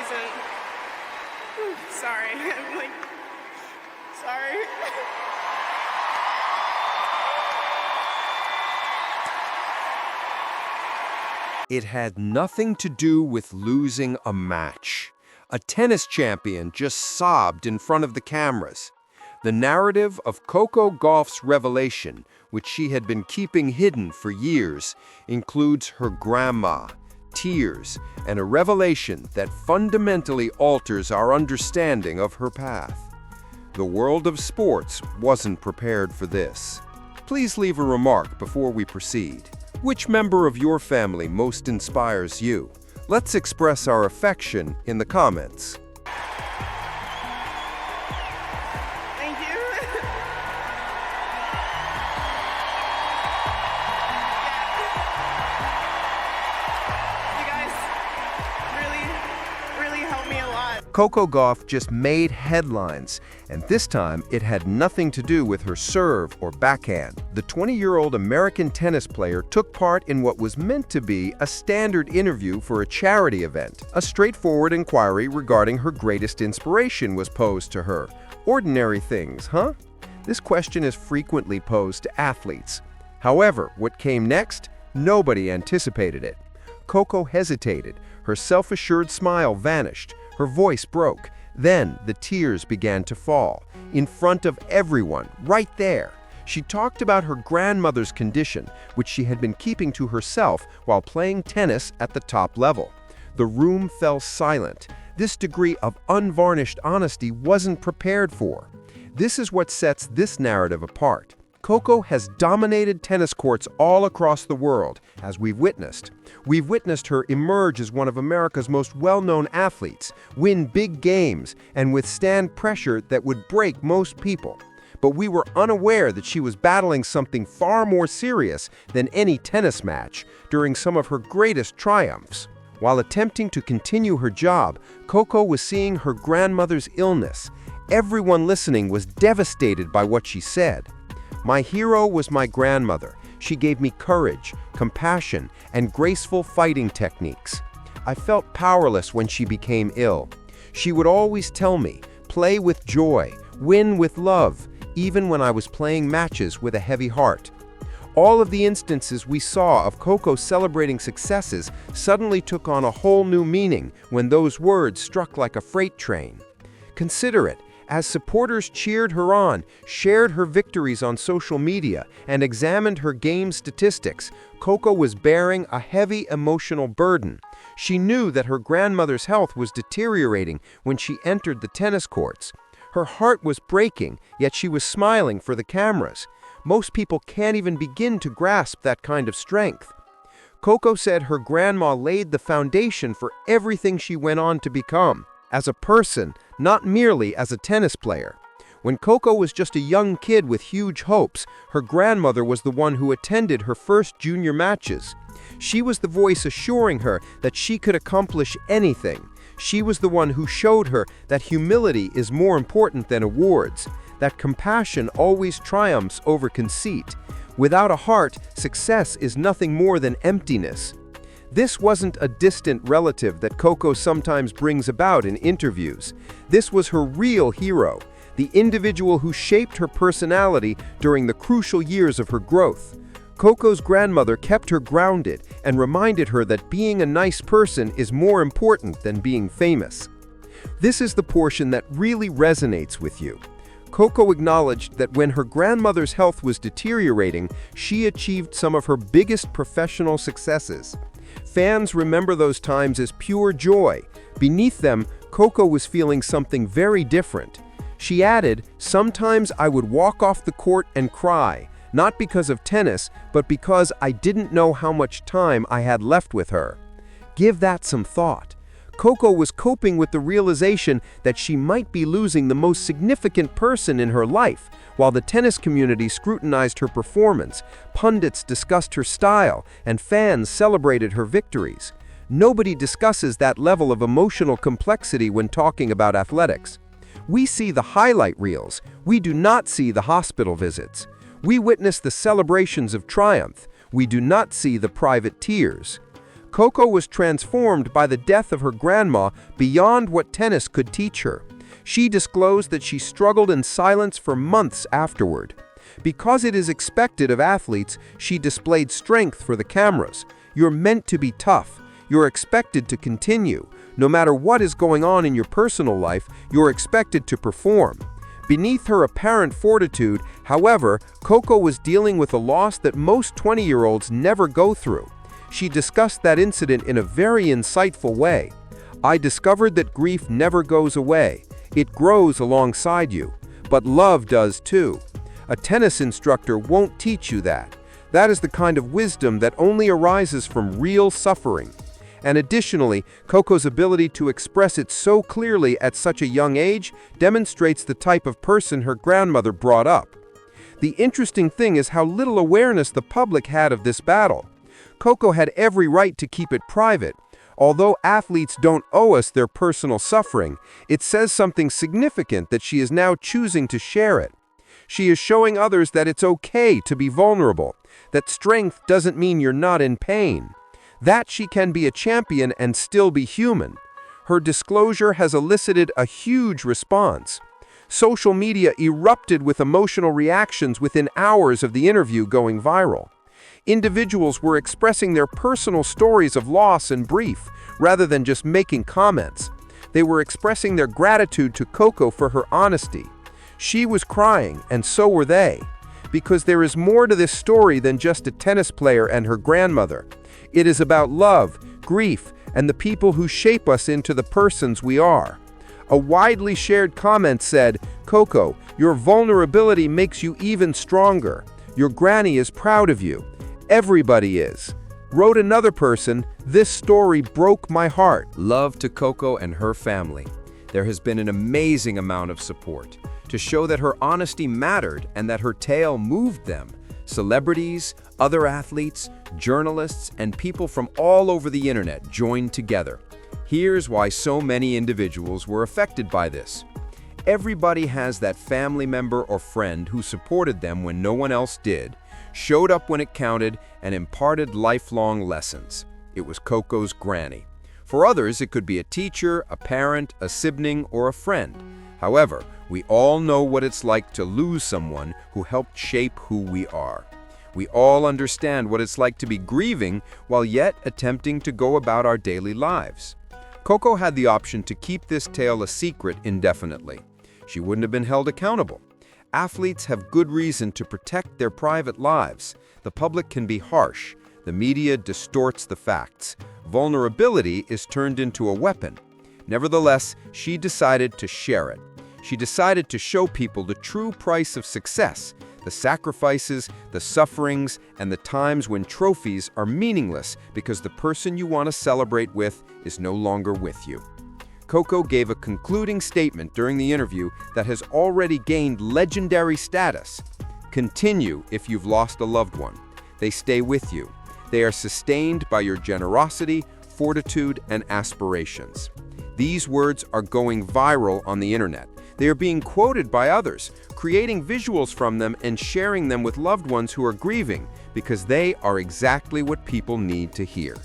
wasn't. Sorry. I'm like, sorry. It had nothing to do with losing a match. A tennis champion just sobbed in front of the cameras. The narrative of Coco Gauff's revelation, which she had been keeping hidden for years, includes her grandma, tears, and a revelation that fundamentally alters our understanding of her path. The world of sports wasn't prepared for this. Please leave a remark before we proceed. Which member of your family most inspires you? Let's express our affection in the comments. Thank you. You guys really helped me a lot. Coco Gauff just made headlines, and this time it had nothing to do with her serve or backhand. The 20-year-old American tennis player took part in what was meant to be a standard interview for a charity event. A straightforward inquiry regarding her greatest inspiration was posed to her. Ordinary things, huh? This question is frequently posed to athletes. However, what came next? Nobody anticipated it. Coco hesitated. Her self-assured smile vanished. Her voice broke. Then the tears began to fall. In front of everyone, right there. She talked about her grandmother's condition, which she had been keeping to herself while playing tennis at the top level. The room fell silent. This degree of unvarnished honesty wasn't prepared for. This is what sets this narrative apart. Coco has dominated tennis courts all across the world, as we've witnessed. We've witnessed her emerge as one of America's most well-known athletes, win big games, and withstand pressure that would break most people. But we were unaware that she was battling something far more serious than any tennis match during some of her greatest triumphs. While attempting to continue her job, Coco was seeing her grandmother's illness. Everyone listening was devastated by what she said. My hero was my grandmother. She gave me courage, compassion, and graceful fighting techniques. I felt powerless when she became ill. She would always tell me, play with joy, win with love, even when I was playing matches with a heavy heart. All of the instances we saw of Coco celebrating successes suddenly took on a whole new meaning when those words struck like a freight train. Consider it. As supporters cheered her on, shared her victories on social media, and examined her game statistics, Coco was bearing a heavy emotional burden. She knew that her grandmother's health was deteriorating when she entered the tennis courts. Her heart was breaking, yet she was smiling for the cameras. Most people can't even begin to grasp that kind of strength. Coco said her grandma laid the foundation for everything she went on to become. As a person, not merely as a tennis player. When Coco was just a young kid with huge hopes, her grandmother was the one who attended her first junior matches. She was the voice assuring her that she could accomplish anything. She was the one who showed her that humility is more important than awards, that compassion always triumphs over conceit. Without a heart, success is nothing more than emptiness. This wasn't a distant relative that Coco sometimes brings about in interviews. This was her real hero, the individual who shaped her personality during the crucial years of her growth. Coco's grandmother kept her grounded and reminded her that being a nice person is more important than being famous. This is the portion that really resonates with you. Coco acknowledged that when her grandmother's health was deteriorating, she achieved some of her biggest professional successes. Fans remember those times as pure joy. Beneath them, Coco was feeling something very different. She added, "Sometimes I would walk off the court and cry, not because of tennis, but because I didn't know how much time I had left with her." Give that some thought. Coco was coping with the realization that she might be losing the most significant person in her life. While the tennis community scrutinized her performance, pundits discussed her style, and fans celebrated her victories. Nobody discusses that level of emotional complexity when talking about athletics. We see the highlight reels. We do not see the hospital visits. We witness the celebrations of triumph. We do not see the private tears. Coco was transformed by the death of her grandma beyond what tennis could teach her. She disclosed that she struggled in silence for months afterward. Because it is expected of athletes, she displayed strength for the cameras. You're meant to be tough. You're expected to continue. No matter what is going on in your personal life, you're expected to perform. Beneath her apparent fortitude, however, Coco was dealing with a loss that most 20-year-olds never go through. She discussed that incident in a very insightful way. "I discovered that grief never goes away. It grows alongside you. But love does too. A tennis instructor won't teach you that. That is the kind of wisdom that only arises from real suffering." And additionally, Coco's ability to express it so clearly at such a young age demonstrates the type of person her grandmother brought up. The interesting thing is how little awareness the public had of this battle. Coco had every right to keep it private. Although athletes don't owe us their personal suffering, it says something significant that she is now choosing to share it. She is showing others that it's okay to be vulnerable, that strength doesn't mean you're not in pain, that she can be a champion and still be human. Her disclosure has elicited a huge response. Social media erupted with emotional reactions within hours of the interview going viral. Individuals were expressing their personal stories of loss and grief, rather than just making comments. They were expressing their gratitude to Coco for her honesty. She was crying, and so were they. Because there is more to this story than just a tennis player and her grandmother. It is about love, grief, and the people who shape us into the persons we are. A widely shared comment said, "Coco, your vulnerability makes you even stronger. Your granny is proud of you. Everybody is." Wrote another person, "This story broke my heart." Love to Coco and her family. There has been an amazing amount of support to show that her honesty mattered and that her tale moved them. Celebrities, other athletes, journalists, and people from all over the internet joined together. Here's why so many individuals were affected by this. Everybody has that family member or friend who supported them when no one else did, showed up when it counted, and imparted lifelong lessons. It was Coco's granny. For others, it could be a teacher, a parent, a sibling, or a friend. However, we all know what it's like to lose someone who helped shape who we are. We all understand what it's like to be grieving while yet attempting to go about our daily lives. Coco had the option to keep this tale a secret indefinitely. She wouldn't have been held accountable. Athletes have good reason to protect their private lives. The public can be harsh. The media distorts the facts. Vulnerability is turned into a weapon. Nevertheless, she decided to share it. She decided to show people the true price of success, the sacrifices, the sufferings, and the times when trophies are meaningless because the person you want to celebrate with is no longer with you. Coco gave a concluding statement during the interview that has already gained legendary status. Continue if you've lost a loved one. They stay with you. They are sustained by your generosity, fortitude, and aspirations. These words are going viral on the internet. They are being quoted by others, creating visuals from them and sharing them with loved ones who are grieving because they are exactly what people need to hear.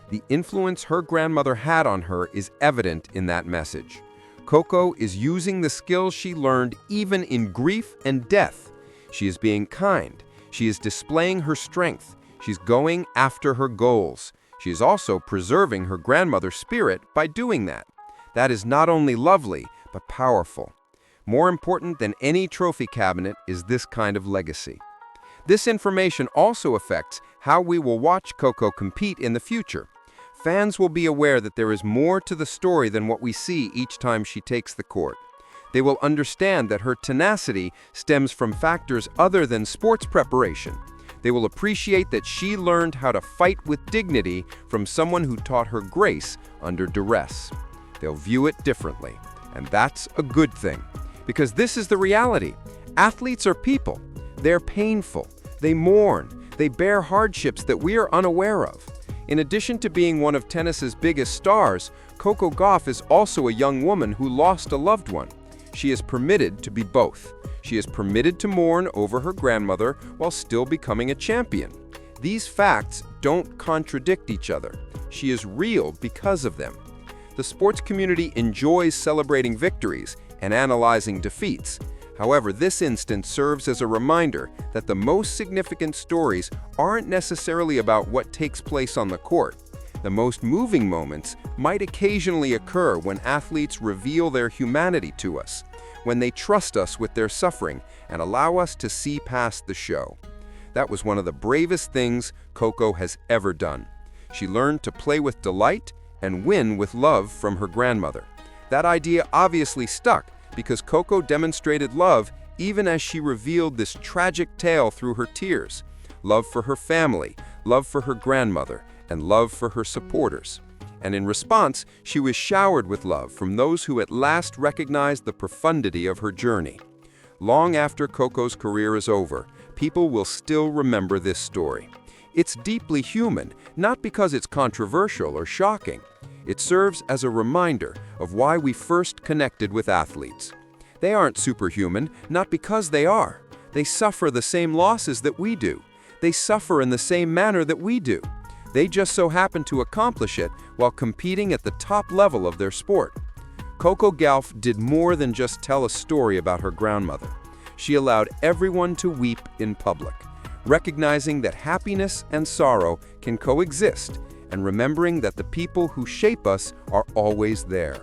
The influence her grandmother had on her is evident in that message. Coco is using the skills she learned even in grief and death. She is being kind. She is displaying her strength. She's going after her goals. She is also preserving her grandmother's spirit by doing that. That is not only lovely, but powerful. More important than any trophy cabinet is this kind of legacy. This information also affects how we will watch Coco compete in the future. Fans will be aware that there is more to the story than what we see each time she takes the court. They will understand that her tenacity stems from factors other than sports preparation. They will appreciate that she learned how to fight with dignity from someone who taught her grace under duress. They'll view it differently, and that's a good thing. Because this is the reality. Athletes are people. They're painful. They mourn. They bear hardships that we are unaware of. In addition to being one of tennis's biggest stars, Coco Gauff is also a young woman who lost a loved one. She is permitted to be both. She is permitted to mourn over her grandmother while still becoming a champion. These facts don't contradict each other. she is real because of them. The sports community enjoys celebrating victories and analyzing defeats. However, this instance serves as a reminder that the most significant stories aren't necessarily about what takes place on the court. The most moving moments might occasionally occur when athletes reveal their humanity to us, when they trust us with their suffering and allow us to see past the show. That was one of the bravest things Coco has ever done. She learned to play with delight and win with love from her grandmother. That idea obviously stuck because Coco demonstrated love even as she revealed this tragic tale through her tears. Love for her family, love for her grandmother, and love for her supporters. And in response, she was showered with love from those who at last recognized the profundity of her journey. Long after Coco's career is over, people will still remember this story. It's deeply human, not because it's controversial or shocking. It serves as a reminder of why we first connected with athletes. They aren't superhuman, not because they are. They suffer the same losses that we do. They suffer in the same manner that we do. They just so happen to accomplish it while competing at the top level of their sport. Coco Gauff did more than just tell a story about her grandmother. She allowed everyone to weep in public, recognizing that happiness and sorrow can coexist, and remembering that the people who shape us are always there.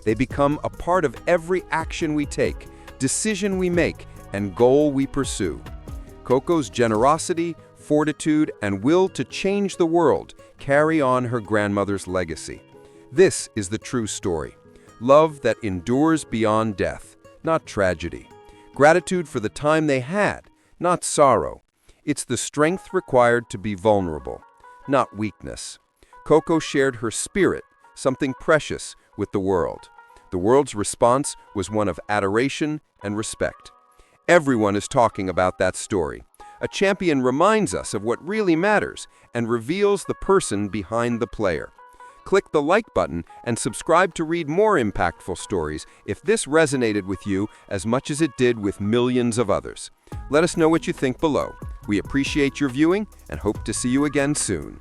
They become a part of every action we take, decision we make, and goal we pursue. Coco's generosity, fortitude, and will to change the world carry on her grandmother's legacy. This is the true story. Love that endures beyond death, not tragedy. Gratitude for the time they had, not sorrow. It's the strength required to be vulnerable, not weakness. Coco shared her spirit, something precious, with the world. The world's response was one of adoration and respect. Everyone is talking about that story. A champion reminds us of what really matters and reveals the person behind the player. Click the like button and subscribe to read more impactful stories if this resonated with you as much as it did with millions of others. Let us know what you think below. We appreciate your viewing and hope to see you again soon.